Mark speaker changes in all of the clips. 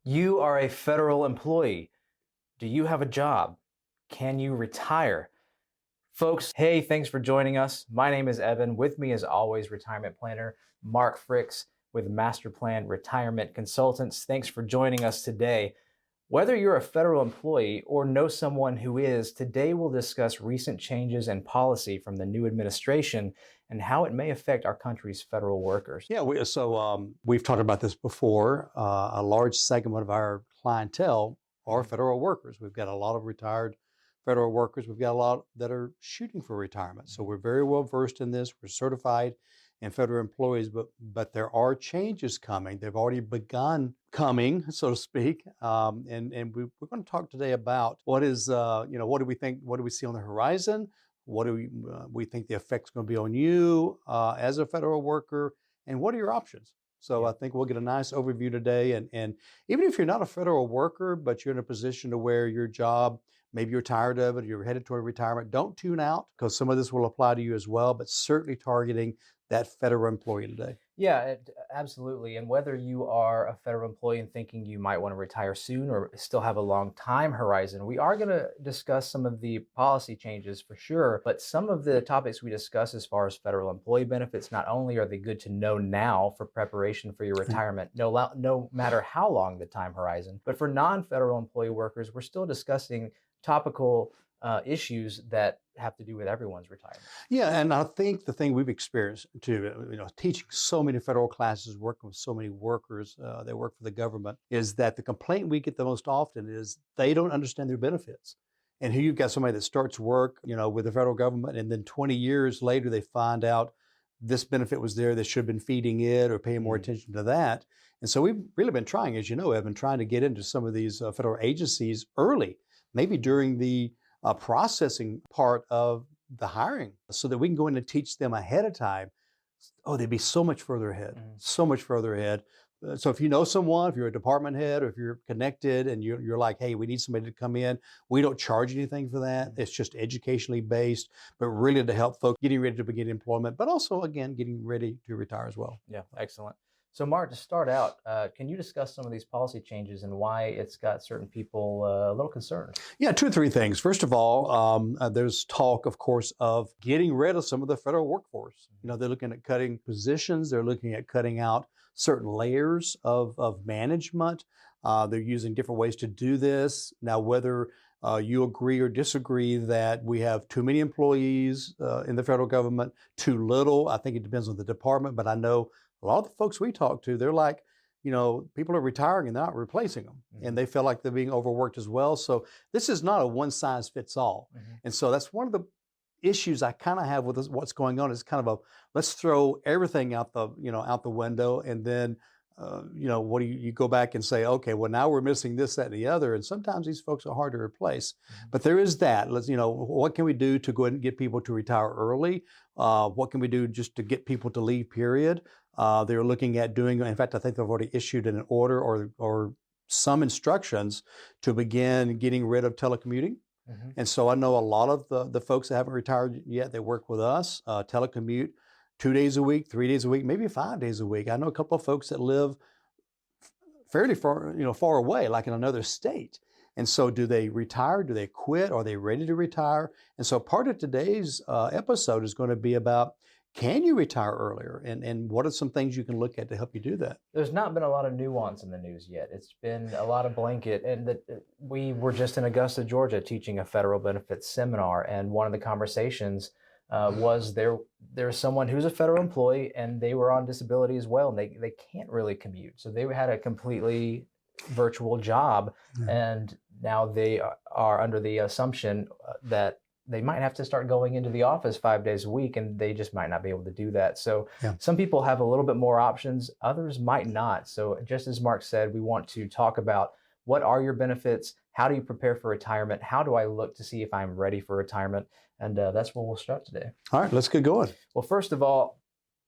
Speaker 1: You are a federal employee. Do you have a job? Can you retire? Folks, hey, thanks for joining us. My name is Evan. With me, as always, retirement planner Mark Fricks with Master Plan Retirement Consultants. Thanks for joining us today. Whether you're a federal employee or know someone who is, today we'll discuss recent changes in policy from the new administration and how it may affect our country's federal workers.
Speaker 2: Yeah, we've talked about this before. A large segment of our clientele are federal workers. We've got a lot of retired federal workers. We've got a lot that are shooting for retirement. So we're very well versed in this. We're certified in federal employees, but there are changes coming. They've already begun coming, so to speak. We're going to talk today about what is, what do we think? What do we see on the horizon? What do we think the effect's going to be on you as a federal worker, and what are your options? So I think we'll get a nice overview today. And even if you're not a federal worker, but you're in a position to where your job, maybe you're tired of it, you're headed toward retirement, don't tune out, because some of this will apply to you as well, but certainly targeting that federal employee today.
Speaker 1: Yeah, absolutely. And whether you are a federal employee and thinking you might want to retire soon or still have a long time horizon, we are going to discuss some of the policy changes for sure. But some of the topics we discuss as far as federal employee benefits, not only are they good to know now for preparation for your retirement, no matter how long the time horizon, but for non-federal employee workers, we're still discussing topical issues that have to do with everyone's retirement.
Speaker 2: Yeah, and I think the thing we've experienced too, teaching so many federal classes, working with so many workers that work for the government, is that the complaint we get the most often is they don't understand their benefits. And here you've got somebody that starts work, with the federal government, and then 20 years later they find out this benefit was there, they should have been feeding it or paying more attention to that. And so we've really been trying, as you know, Evan, trying to get into some of these federal agencies early, maybe during the processing part of the hiring, so that we can go in and teach them ahead of time. Oh, they'd be so much further ahead, so much further ahead. So if you know someone, if you're a department head, or if you're connected and you're like, hey, we need somebody to come in, we don't charge anything for that. It's just educationally based, but really to help folks getting ready to begin employment, but also, again, getting ready to retire as well.
Speaker 1: Yeah, excellent. So Mark, to start out, can you discuss some of these policy changes and why it's got certain people a little concerned?
Speaker 2: Yeah, two or three things. First of all, there's talk, of course, of getting rid of some of the federal workforce. They're looking at cutting positions. They're looking at cutting out certain layers of management. They're using different ways to do this. Now, whether you agree or disagree that we have too many employees in the federal government, too little, I think it depends on the department, but I know a lot of the folks we talk to, they're like, people are ritiring and they're not replacing them. And they feel like they're being overworked as well. So this is not a one size fits all. And so that's one of the issues I kind of have with this, what's going on is kind of let's throw everything out the window. And then, what do you go back and say, okay, well, now we're missing this, that, and the other. And sometimes these folks are hard to replace, but there is that. What can we do to go ahead and get people to retire early? What can we do just to get people to leave, period? They're looking at doing, in fact, I think they've already issued an order or some instructions to begin getting rid of telecommuting. And so I know a lot of the folks that haven't retired yet, they work with us, telecommute 2 days a week, 3 days a week, maybe 5 days a week. I know a couple of folks that live fairly far away, like in another state. And so do they retire? Do they quit? Are they ready to retire? And so part of today's episode is going to be about, can you retire earlier? And what are some things you can look at to help you do that?
Speaker 1: There's not been a lot of nuance in the news yet. It's been a lot of blanket. And we were just in Augusta, Georgia, teaching a federal benefits seminar. And one of the conversations was there's someone who's a federal employee and they were on disability as well. And they can't really commute. So they had a completely virtual job. And now they are under the assumption that they might have to start going into the office 5 days a week, and they just might not be able to do that. So some people have a little bit more options, others might not. So just as Mark said, we want to talk about what are your benefits, how do you prepare for retirement, how do I look to see if I'm ready for retirement, and that's where we'll start today.
Speaker 2: All right, let's get going.
Speaker 1: Well, first of all,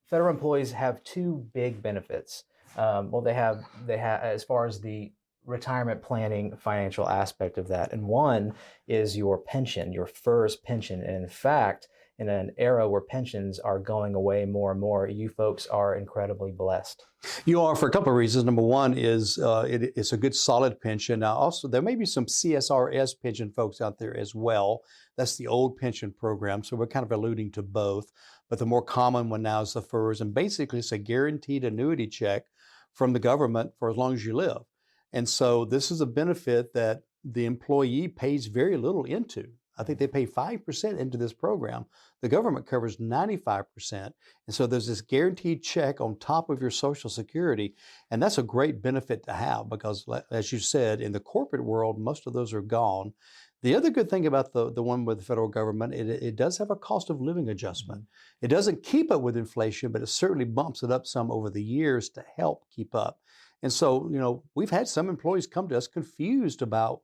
Speaker 1: federal employees have two big benefits. They have as far as the retirement planning financial aspect of that. And one is your pension, your FERS pension. And in fact, in an era where pensions are going away more and more, you folks are incredibly blessed.
Speaker 2: You are, for a couple of reasons. Number one is it's a good solid pension. Now, also, there may be some CSRS pension folks out there as well. That's the old pension program. So we're kind of alluding to both. But the more common one now is the FERS. And basically, it's a guaranteed annuity check from the government for as long as you live. And so this is a benefit that the employee pays very little into. I think they pay 5% into this program. The government covers 95%. And so there's this guaranteed check on top of your Social Security. And that's a great benefit to have because, as you said, in the corporate world, most of those are gone. The other good thing about the one with the federal government, it does have a cost of living adjustment. It doesn't keep up with inflation, but it certainly bumps it up some over the years to help keep up. And so, we've had some employees come to us confused about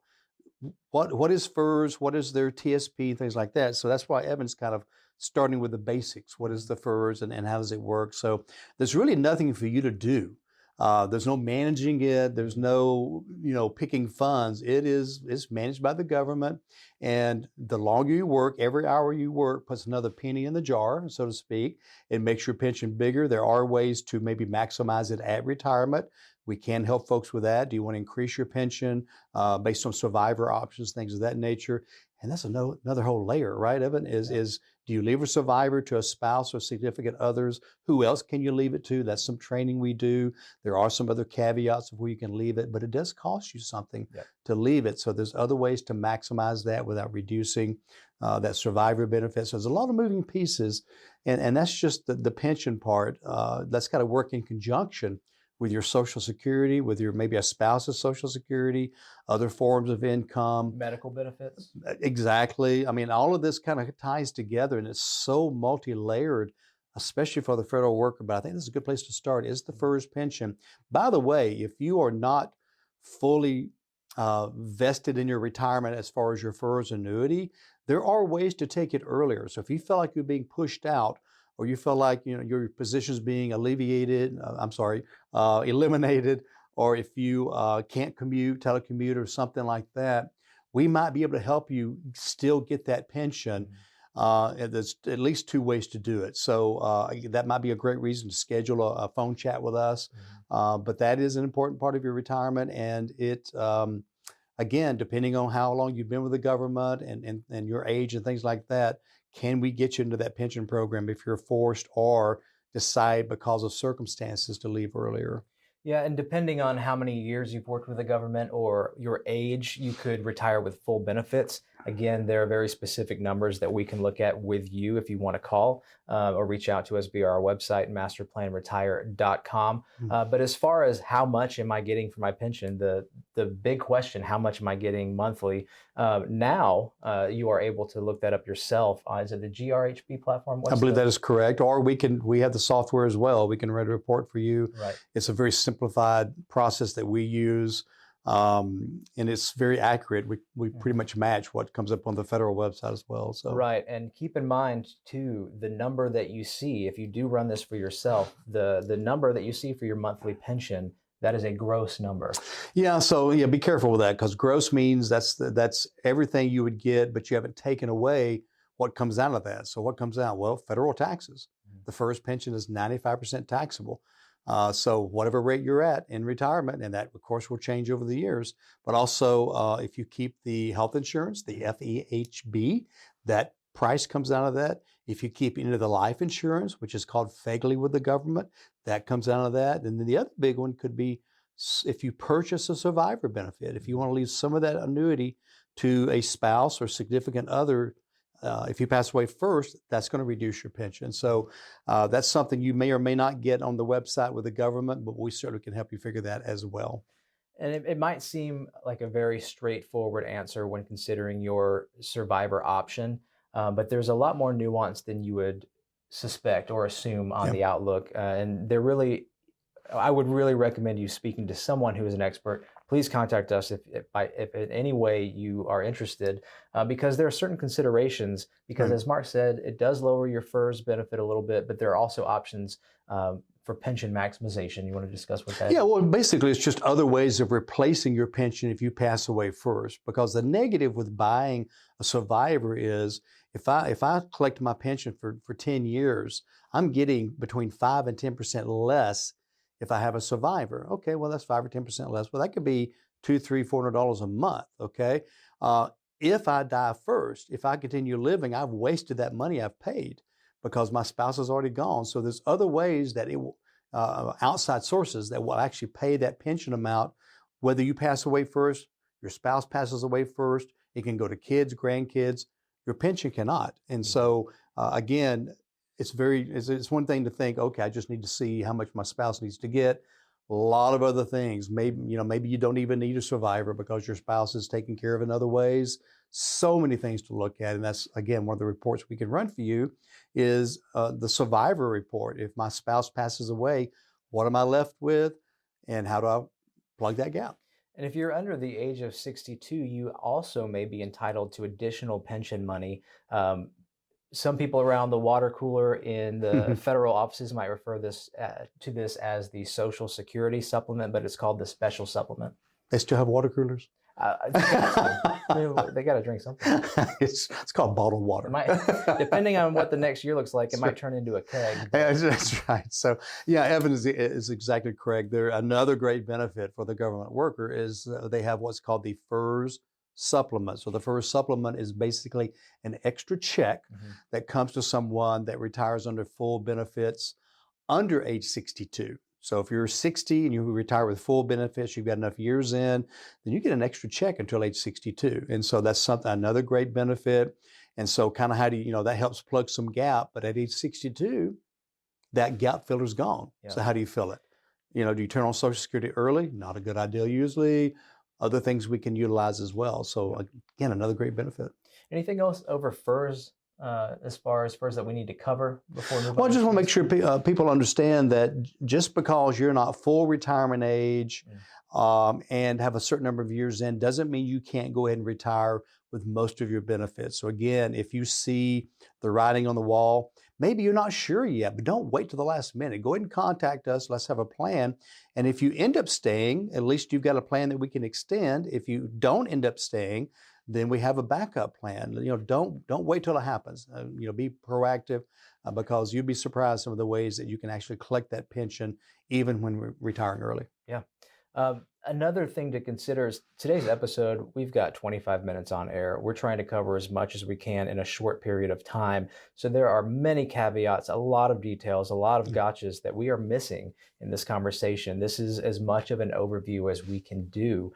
Speaker 2: what is FERS, what is their TSP, things like that. So that's why Evan's kind of starting with the basics. What is the FERS and how does it work? So there's really nothing for you to do. There's no managing it. There's no, picking funds. It's managed by the government. And the longer you work, every hour you work puts another penny in the jar, so to speak. It makes your pension bigger. There are ways to maybe maximize it at retirement. We can help folks with that. Do you want to increase your pension based on survivor options, things of that nature? And that's another whole layer, right, Evan, is do you leave a survivor to a spouse or significant others? Who else can you leave it to? That's some training we do. There are some other caveats of where you can leave it, but it does cost you something to leave it. So there's other ways to maximize that without reducing that survivor benefit. So there's a lot of moving pieces, and that's just the pension part. That's got to work in conjunction with your Social Security, with your maybe a spouse's Social Security, other forms of income.
Speaker 1: Medical benefits.
Speaker 2: Exactly. I mean, all of this kind of ties together and it's so multi-layered, especially for the federal worker. But I think this is a good place to start, is the FERS pension. By the way, if you are not fully vested in your retirement as far as your FERS annuity, there are ways to take it earlier. So if you feel like you're being pushed out, or you feel like your position is being eliminated, or if you can't telecommute or something like that, we might be able to help you still get that pension. There's at least two ways to do it. So that might be a great reason to schedule a phone chat with us. But that is an important part of your retirement. And it, again, depending on how long you've been with the government and your age and things like that, can we get you into that pension program if you're forced or decide because of circumstances to leave earlier?
Speaker 1: Yeah, and depending on how many years you've worked with the government or your age, you could retire with full benefits. Again, there are very specific numbers that we can look at with you if you want to call or reach out to us via our website, masterplanretire.com. But as far as how much am I getting for my pension, the big question, how much am I getting monthly? Now you are able to look that up yourself. Is it the GRHP platform?
Speaker 2: I believe that is correct. Or we have the software as well. We can write a report for you.
Speaker 1: Right.
Speaker 2: It's a very simplified process that we use. And it's very accurate. We pretty much match what comes up on the federal website as well. So
Speaker 1: right, and keep in mind too, the number that you see, if you do run this for yourself, the number that you see for your monthly pension, that is a gross number.
Speaker 2: Yeah, so be careful with that because gross means that's everything you would get, but you haven't taken away what comes out of that. So what comes out? Well, federal taxes. The first pension is 95% taxable. So whatever rate you're at in retirement, and that of course will change over the years, but also if you keep the health insurance, the FEHB, that price comes out of that. If you keep into the life insurance, which is called FEGLI with the government, that comes out of that. And then the other big one could be if you purchase a survivor benefit, if you want to leave some of that annuity to a spouse or significant other. If you pass away first, that's going to reduce your pension. So that's something you may or may not get on the website with the government, but we certainly can help you figure that as well.
Speaker 1: And it might seem like a very straightforward answer when considering your survivor option, but there's a lot more nuance than you would suspect or assume on the outlook. And I would really recommend you speaking to someone who is an expert. Please contact us if in any way you are interested, because there are certain considerations, because as Mark said, it does lower your FERS benefit a little bit, but there are also options for pension maximization. You want to discuss what that is?
Speaker 2: Yeah, well, basically it's just other ways of replacing your pension if you pass away first, because the negative with buying a survivor is If I collect my pension for 10 years, I'm getting between 5 and 10% less if I have a survivor. Okay, well, that's 5 or 10% less. Well, that could be $200, $300, $400 a month. Okay. If I die first, if I continue living, I've wasted that money I've paid because my spouse is already gone. So there's other ways that it will, outside sources that will actually pay that pension amount, whether you pass away first, your spouse passes away first. It can go to kids, grandkids. Your pension cannot. And so again, it's one thing to think, okay, I just need to see how much my spouse needs to get. A lot of other things. Maybe you don't even need a survivor because your spouse is taken care of in other ways. So many things to look at. And that's, again, one of the reports we can run for you is the survivor report. If my spouse passes away, what am I left with? And how do I plug that gap?
Speaker 1: And if you're under the age of 62, you also may be entitled to additional pension money. Some people around the water cooler in the federal offices might refer to this as the Social Security supplement, but it's called the special supplement.
Speaker 2: They still have water coolers?
Speaker 1: They got to drink something.
Speaker 2: It's called bottled water.
Speaker 1: Depending on what the next year looks like, it might turn into a keg.
Speaker 2: That's right. So, yeah, Evan is exactly correct. Another great benefit for the government worker is they have what's called the FERS supplement. So the FERS supplement is basically an extra check that comes to someone that retires under full benefits under age 62. So if you're 60 and you retire with full benefits, you've got enough years in, then you get an extra check until age 62. And so that's another great benefit. And so kind of how do you, that helps plug some gap. But at age 62, that gap filler's gone. Yeah. So how do you fill it? Do you turn on Social Security early? Not a good idea usually. Other things we can utilize as well. So again, another great benefit.
Speaker 1: Anything else over FERS? As far as FERS that we need to cover before we move on?
Speaker 2: Well, I just want to make sure people understand that just because you're not full retirement age and have a certain number of years in doesn't mean you can't go ahead and retire with most of your benefits. So again, if you see the writing on the wall, maybe you're not sure yet, but don't wait till the last minute. Go ahead and contact us. Let's have a plan. And if you end up staying, at least you've got a plan that we can extend. If you don't end up staying, then we have a backup plan. Don't wait till it happens. Be proactive because you'd be surprised some of the ways that you can actually collect that pension even when we're retiring early.
Speaker 1: Yeah. Another thing to consider is today's episode, we've got 25 minutes on air. We're trying to cover as much as we can in a short period of time. So there are many caveats, a lot of details, a lot of gotchas that we are missing in this conversation. This is as much of an overview as we can do.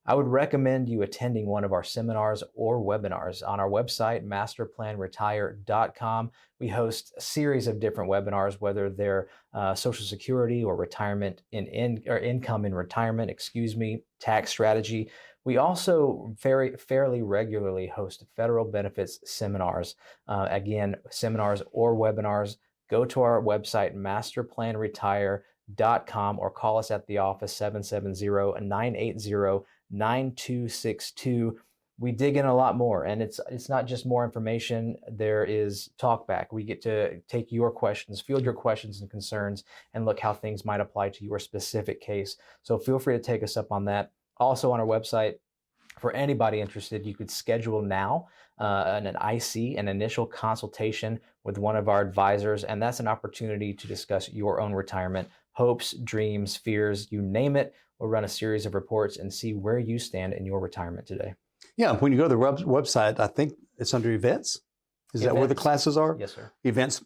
Speaker 1: I would recommend you attending one of our seminars or webinars on our website, masterplanretire.com. We host a series of different webinars, whether they're Social Security or retirement or income in retirement, tax strategy. We also fairly regularly host federal benefits seminars. Again, seminars or webinars. Go to our website, masterplanretire.com, or call us at the office, 770-980-9262. We dig in a lot more, and it's not just more information. There is talkback. We get to take your questions, field your questions and concerns, and look how things might apply to your specific case. So feel free to take us up on that. Also on our website, for anybody interested, you could schedule now an IC, an initial consultation with one of our advisors, and that's an opportunity to discuss your own retirement, hopes, dreams, fears, you name it. We'll run a series of reports and see where you stand in your retirement today.
Speaker 2: Yeah, when you go to the website, I think it's under events. Is that where the classes are?
Speaker 1: Yes, sir.
Speaker 2: Events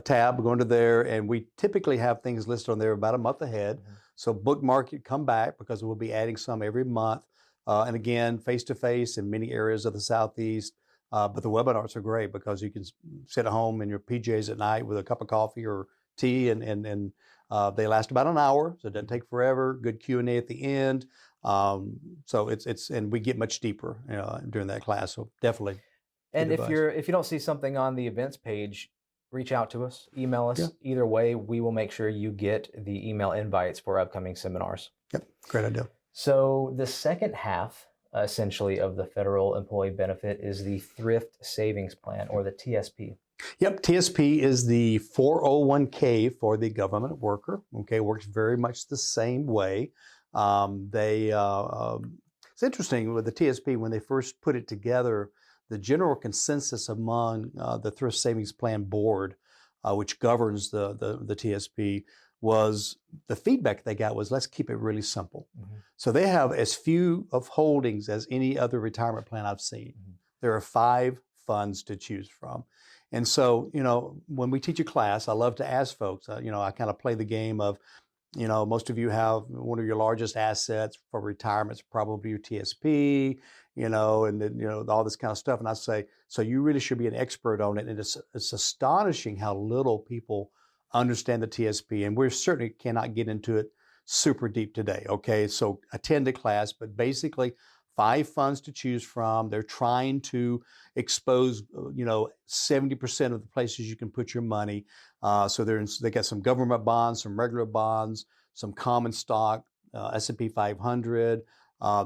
Speaker 2: tab, go into there, and we typically have things listed on there about a month ahead. So bookmark it, come back, because we'll be adding some every month. And again, face-to-face in many areas of the Southeast. But the webinars are great because you can sit at home in your PJs at night with a cup of coffee or tea, and they last about an hour, so it doesn't take forever. Good Q&A at the end. So it's and we get much deeper during that class. So definitely.
Speaker 1: And if you don't see something on the events page, reach out to us, email us. Yeah. Either way, we will make sure you get the email invites for upcoming seminars.
Speaker 2: Yep, great idea.
Speaker 1: So the second half, essentially, of the federal employee benefit is the Thrift Savings Plan, or the TSP.
Speaker 2: Yep, TSP is the 401k for the government worker. Okay, works very much the same way. It's interesting with the TSP, when they first put it together, the general consensus among the Thrift Savings Plan Board, which governs the TSP, was the feedback they got was, let's keep it really simple.
Speaker 1: Mm-hmm.
Speaker 2: So they have as few of holdings as any other retirement plan I've seen.
Speaker 1: Mm-hmm.
Speaker 2: There are 5 funds to choose from. And so, when we teach a class, I love to ask folks, I kind of play the game of, most of you have one of your largest assets for retirement is probably your TSP, and then, all this kind of stuff. And I say, so you really should be an expert on it. And it's astonishing how little people understand the TSP. And we certainly cannot get into it super deep today. Okay. So attend the class, but basically 5 funds to choose from. They're trying to expose, 70% of the places you can put your money. So they got some government bonds, some regular bonds, some common stock, S&P 500.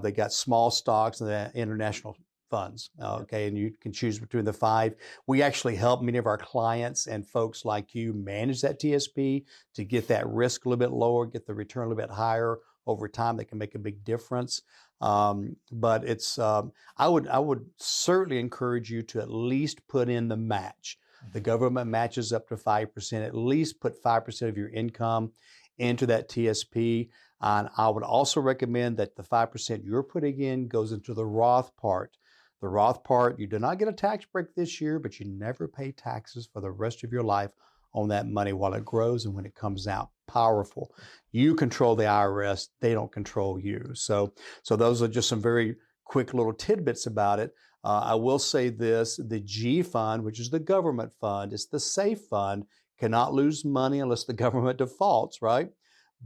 Speaker 2: They got small stocks and the international funds. Okay, and you can choose between the 5. We actually help many of our clients and folks like you manage that TSP to get that risk a little bit lower, get the return a little bit higher over time. That can make a big difference. But it's I would certainly encourage you to at least put in the match. The government matches up to 5%. At least put 5% of your income into that TSP. And I would also recommend that the 5% you're putting in goes into the Roth part. The Roth part, you do not get a tax break this year, but you never pay taxes for the rest of your life on that money while it grows and when it comes out. Powerful. You control the IRS. They don't control you. So those are just some very quick little tidbits about it. I will say this, the G fund, which is the government fund, it's the safe fund, cannot lose money unless the government defaults, right?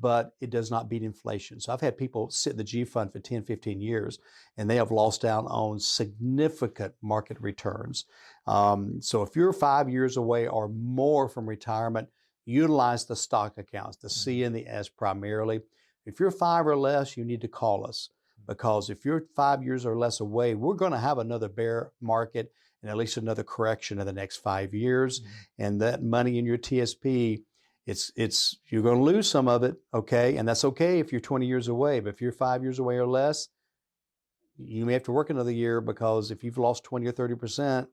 Speaker 2: But it does not beat inflation. So I've had people sit in the G fund for 10, 15 years, and they have lost out on significant market returns. So if you're 5 years away or more from retirement, utilize the stock accounts, the C and the S primarily. If you're 5 or less, you need to call us, because if you're 5 years or less away, we're going to have another bear market and at least another correction in the next 5 years. And that money in your TSP, you're going to lose some of it, okay? And that's okay if you're 20 years away. But if you're 5 years away or less, you may have to work another year, because if you've lost 20 or 30%,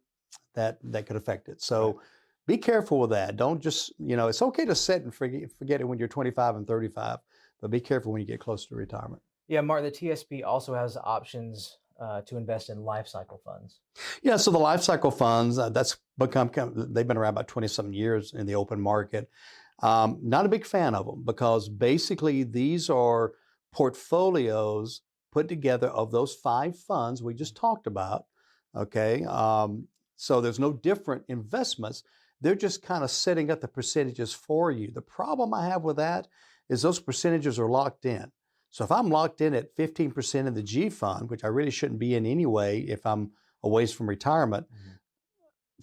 Speaker 2: that could affect it. So be careful with that. Don't just, it's okay to sit and forget it when you're 25 and 35, but be careful when you get close to retirement.
Speaker 1: Yeah, Mark, the TSP also has options to invest in life cycle funds.
Speaker 2: Yeah, so the life cycle funds, they've been around about 20-something years in the open market. Not a big fan of them, because basically these are portfolios put together of those 5 funds we just talked about, okay? So there's no different investments. They're just kind of setting up the percentages for you. The problem I have with that is those percentages are locked in. So if I'm locked in at 15% in the G fund, which I really shouldn't be in anyway if I'm a ways from retirement,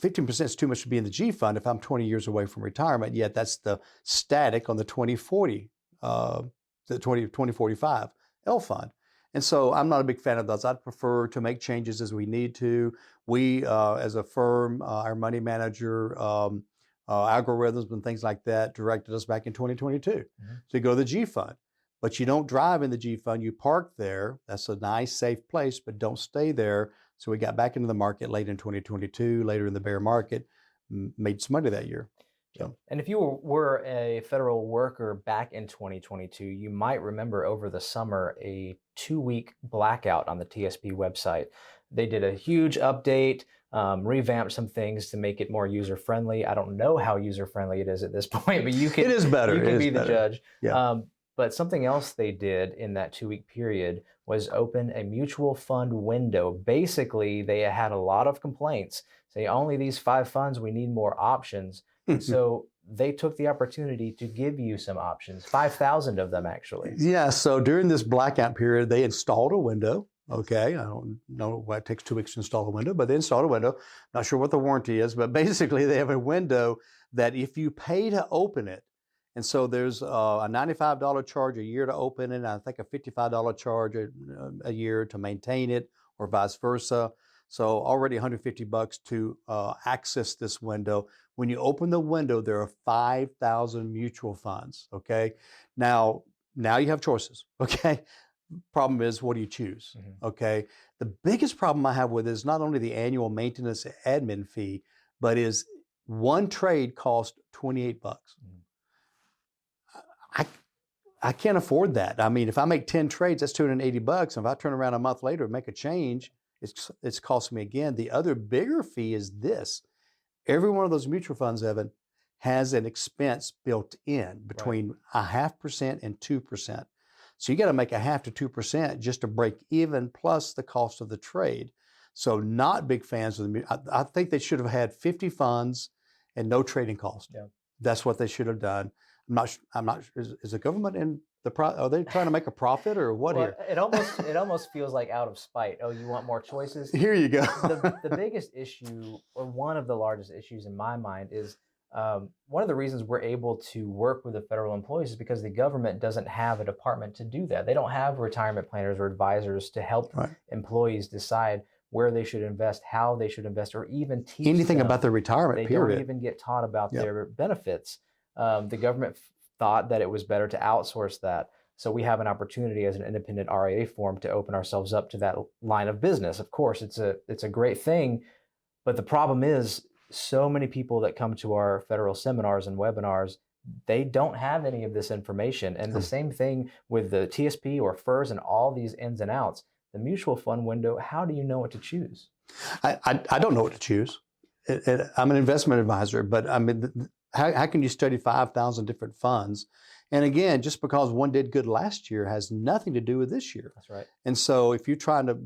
Speaker 2: 15% is too much to be in the G fund if I'm 20 years away from retirement, yet that's the static on the 2040, the 2045 L fund. And so I'm not a big fan of those. I'd prefer to make changes as we need to. We, as a firm, our money manager, algorithms and things like that directed us back in 2022 to go to the G fund. But you don't drive in the G fund, you park there. That's a nice, safe place, but don't stay there. So we got back into the market late in 2022, later in the bear market, made some money that year. So.
Speaker 1: And if you were a federal worker back in 2022, you might remember over the summer a 2-week blackout on the TSP website. They did a huge update, revamped some things to make it more user-friendly. I don't know how user-friendly it is at this point, but you can,
Speaker 2: it is better.
Speaker 1: You can be the judge.
Speaker 2: Yeah.
Speaker 1: But something else they did in that 2-week period was open a mutual fund window. Basically, they had a lot of complaints. Say, only these 5 funds, we need more options. So they took the opportunity to give you some options, 5,000 of them actually.
Speaker 2: Yeah, so during this blackout period, they installed a window. Okay, I don't know why it takes 2 weeks to install a window, but they installed a window. Not sure what the warranty is, but basically they have a window that if you pay to open it, and so there's a $95 charge a year to open it, and I think a $55 charge a year to maintain it, or vice versa. So already $150 to access this window. When you open the window, there are 5,000 mutual funds, okay? Now you have choices, okay? Problem is, what do you choose?
Speaker 1: Mm-hmm.
Speaker 2: Okay. The biggest problem I have with it is not only the annual maintenance admin fee, but is one trade costs $28.
Speaker 1: Mm-hmm.
Speaker 2: I can't afford that. I mean, if I make 10 trades, that's $280. And if I turn around a month later and make a change, it's costing me again. The other bigger fee is this. Every one of those mutual funds, Evan, has an expense built in between 0.5% and 2%. So you got to make 0.5% to 2% just to break even, plus the cost of the trade. So not big fans of the. I think they should have had 50 funds and no trading cost.
Speaker 1: Yeah.
Speaker 2: That's what they should have done. I'm not. Is the government in the are they trying to make a profit or what
Speaker 1: Well,
Speaker 2: here?
Speaker 1: it almost feels like out of spite. Oh, you want more choices?
Speaker 2: Here you go.
Speaker 1: The biggest issue, or one of the largest issues in my mind, is one of the reasons we're able to work with the federal employees is because the government doesn't have a department to do that. They don't have retirement planners or advisors to help employees decide where they should invest, how they should invest, or even teach
Speaker 2: anything
Speaker 1: them.
Speaker 2: about their retirement.
Speaker 1: They
Speaker 2: period.
Speaker 1: don't even get taught about their benefits. The government thought that it was better to outsource that. So we have an opportunity as an independent RIA form to open ourselves up to that line of business. Of course, it's a great thing, but the problem is so many people that come to our federal seminars and webinars, they don't have any of this information. And the same thing with the TSP or FERS and all these ins and outs. The mutual fund window, how do you know what to choose?
Speaker 2: I don't know what to choose. I'm an investment advisor, but I mean, how can you study 5,000 different funds? And again, just because one did good last year has nothing to do with this year.
Speaker 1: That's right.
Speaker 2: And so if you're trying to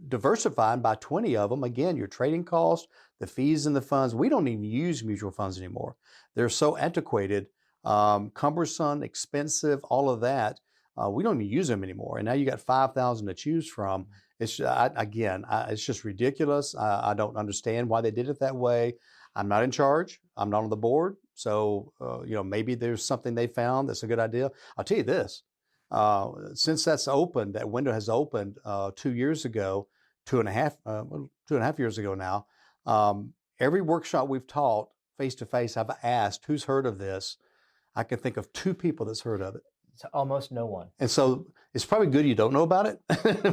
Speaker 2: diversify and buy 20 of them, again, your trading costs, the fees in the funds, we don't even use mutual funds anymore. They're so antiquated, cumbersome, expensive, all of that. We don't even use them anymore. And now you got 5,000 to choose from. It's it's just ridiculous. I don't understand why they did it that way. I'm not in charge. I'm not on the board. So, maybe there's something they found that's a good idea. I'll tell you this, since that's opened, that window has opened 2 years ago, 2.5 years ago now, every workshop we've taught face-to-face, I've asked, who's heard of this? I can think of 2 people that's heard of it.
Speaker 1: It's almost no one.
Speaker 2: And so it's probably good you don't know about it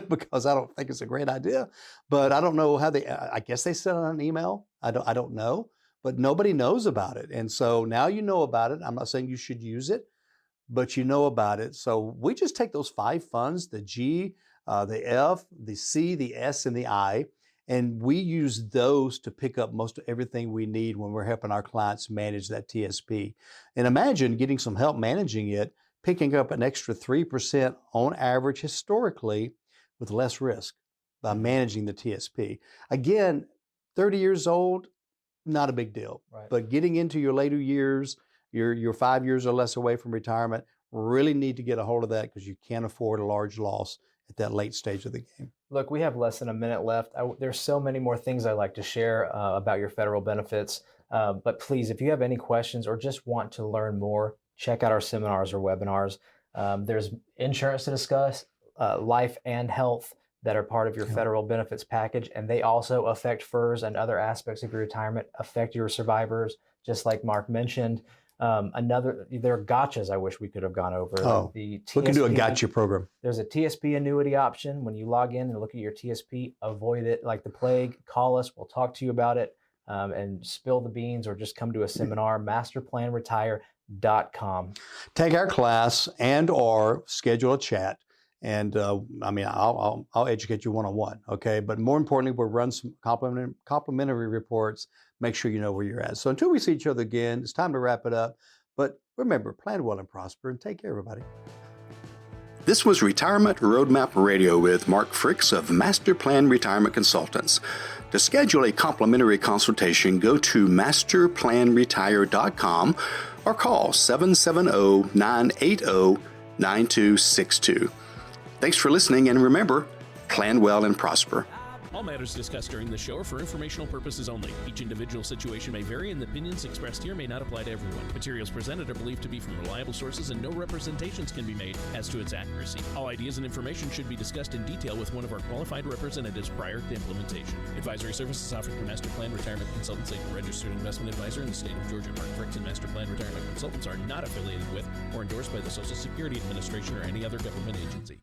Speaker 2: because I don't think it's a great idea, but I don't know how I guess they sent out an email. I don't know, but nobody knows about it. And so now you know about it. I'm not saying you should use it, but you know about it. So we just take those 5 funds, the G, the F, the C, the S, and the I, and we use those to pick up most of everything we need when we're helping our clients manage that TSP. And imagine getting some help managing it, picking up an extra 3% on average historically with less risk by managing the TSP. Again, 30 years old, not a big deal.
Speaker 1: Right.
Speaker 2: But getting into your later years, you're 5 years or less away from retirement, really need to get a hold of that because you can't afford a large loss at that late stage of the game.
Speaker 1: Look, we have less than a minute left. There's so many more things I'd like to share about your federal benefits. But please, if you have any questions or just want to learn more, check out our seminars or webinars. There's insurance to discuss, life and health that are part of your federal benefits package, and they also affect FERS and other aspects of your retirement, affect your survivors, just like Mark mentioned. There are gotchas I wish we could have gone over.
Speaker 2: We can do a gotcha program.
Speaker 1: There's a TSP annuity option. When you log in and look at your TSP, avoid it like the plague. Call us. We'll talk to you about it and spill the beans, or just come to a seminar, masterplanretire.com.
Speaker 2: Take our class and/or schedule a chat. And I'll educate you one-on-one, okay? But more importantly, we'll run some complimentary reports, make sure you know where you're at. So until we see each other again, it's time to wrap it up. But remember, plan well and prosper, and take care, everybody.
Speaker 3: This was Retirement Roadmap Radio with Mark Fricks of Master Plan Retirement Consultants. To schedule a complimentary consultation, go to masterplanretire.com or call 770-980-9262. Thanks for listening, and remember, plan well and prosper.
Speaker 4: All matters discussed during the show are for informational purposes only. Each individual situation may vary, and the opinions expressed here may not apply to everyone. Materials presented are believed to be from reliable sources, and no representations can be made as to its accuracy. All ideas and information should be discussed in detail with one of our qualified representatives prior to implementation. Advisory services offered through Master Plan Retirement Consultants, a registered investment advisor in the state of Georgia. Mark Fricks and Master Plan Retirement Consultants are not affiliated with or endorsed by the Social Security Administration or any other government agency.